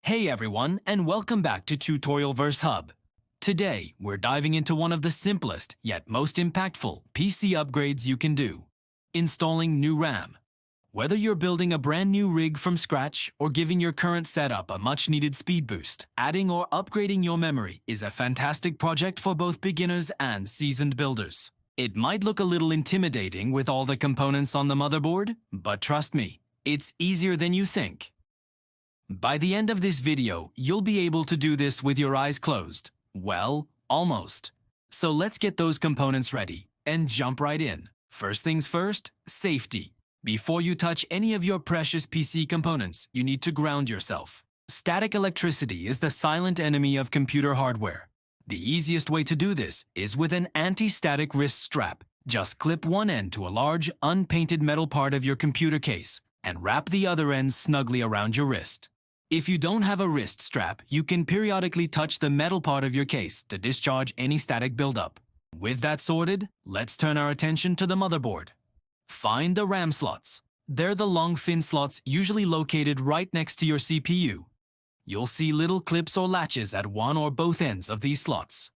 Hey everyone, and welcome back to Tutorialverse Hub. Today, we're diving into one of the simplest yet most impactful PC upgrades you can do: installing new RAM. Whether you're building a brand new rig from scratch or giving your current setup a much-needed speed boost, adding or upgrading your memory is a fantastic project for both beginners and seasoned builders. It might look a little intimidating with all the components on the motherboard, but trust me, it's easier than you think. By the end of this video, you'll be able to do this with your eyes closed. Well, almost. So let's get those components ready and jump right in. First things first, safety. Before you touch any of your precious PC components, you need to ground yourself. Static electricity is the silent enemy of computer hardware. The easiest way to do this is with an anti-static wrist strap. Just clip one end to a large, unpainted metal part of your computer case and wrap the other end snugly around your wrist. If you don't have a wrist strap, you can periodically touch the metal part of your case to discharge any static buildup. With that sorted, let's turn our attention to the motherboard. Find the RAM slots. They're the long, thin slots usually located right next to your CPU. You'll see little clips or latches at one or both ends of these slots.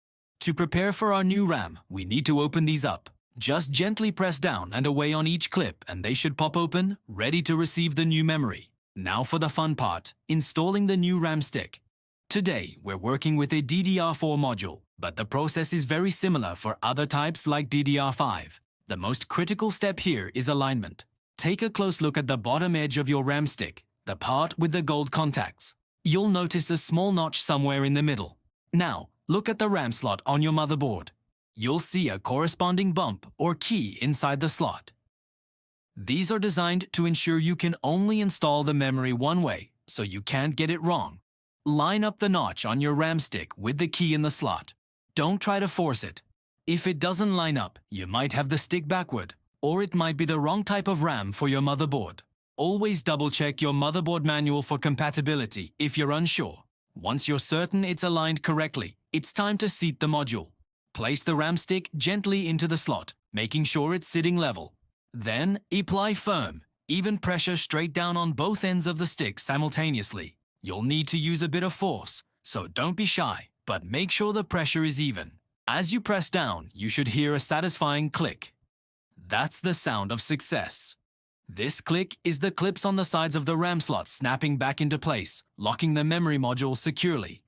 To prepare for our new RAM, we need to open these up. Just gently press down and away on each clip and they should pop open, ready to receive the new memory. Now for the fun part, installing the new RAM stick. Today, we're working with a DDR4 module, but the process is very similar for other types like DDR5. The most critical step here is alignment. Take a close look at the bottom edge of your RAM stick, the part with the gold contacts. You'll notice a small notch somewhere in the middle. Now, look at the RAM slot on your motherboard. You'll see a corresponding bump or key inside the slot. These are designed to ensure you can only install the memory one way, so you can't get it wrong. Line up the notch on your RAM stick with the key in the slot. Don't try to force it. If it doesn't line up, you might have the stick backward, or it might be the wrong type of RAM for your motherboard. Always double-check your motherboard manual for compatibility if you're unsure. Once you're certain it's aligned correctly, it's time to seat the module. Place the RAM stick gently into the slot, making sure it's sitting level. Then, apply firm, even pressure straight down on both ends of the stick simultaneously. You'll need to use a bit of force, so don't be shy, but make sure the pressure is even. As you press down, you should hear a satisfying click. That's the sound of success. This click is the clips on the sides of the RAM slot snapping back into place, locking the memory module securely.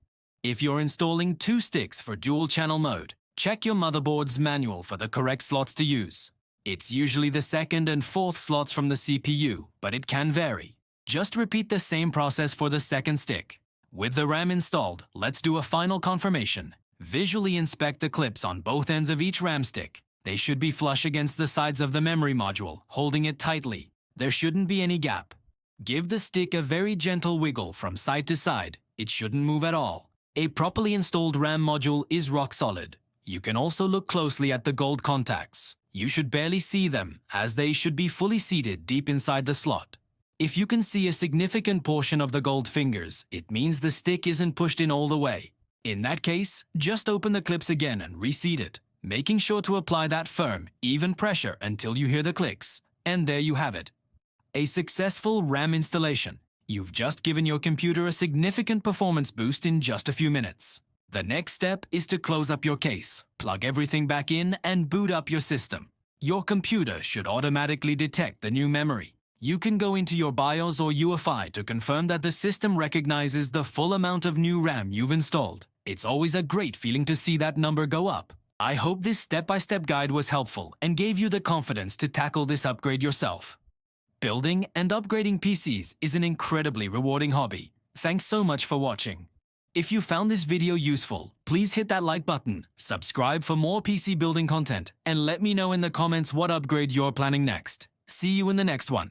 If you're installing two sticks for dual-channel mode, check your motherboard's manual for the correct slots to use. It's usually the second and fourth slots from the CPU, but it can vary. Just repeat the same process for the second stick. With the RAM installed, let's do a final confirmation. Visually inspect the clips on both ends of each RAM stick. They should be flush against the sides of the memory module, holding it tightly. There shouldn't be any gap. Give the stick a very gentle wiggle from side to side. It shouldn't move at all. A properly installed RAM module is rock solid. You can also look closely at the gold contacts. You should barely see them, as they should be fully seated deep inside the slot. If you can see a significant portion of the gold fingers, it means the stick isn't pushed in all the way. In that case, just open the clips again and reseat it, making sure to apply that firm, even pressure until you hear the clicks. And there you have it. A successful RAM installation. You've just given your computer a significant performance boost in just a few minutes. The next step is to close up your case, plug everything back in, and boot up your system. Your computer should automatically detect the new memory. You can go into your BIOS or UEFI to confirm that the system recognizes the full amount of new RAM you've installed. It's always a great feeling to see that number go up. I hope this step-by-step guide was helpful and gave you the confidence to tackle this upgrade yourself. Building and upgrading PCs is an incredibly rewarding hobby. Thanks so much for watching. If you found this video useful, please hit that like button, subscribe for more PC building content, and let me know in the comments what upgrade you're planning next. See you in the next one.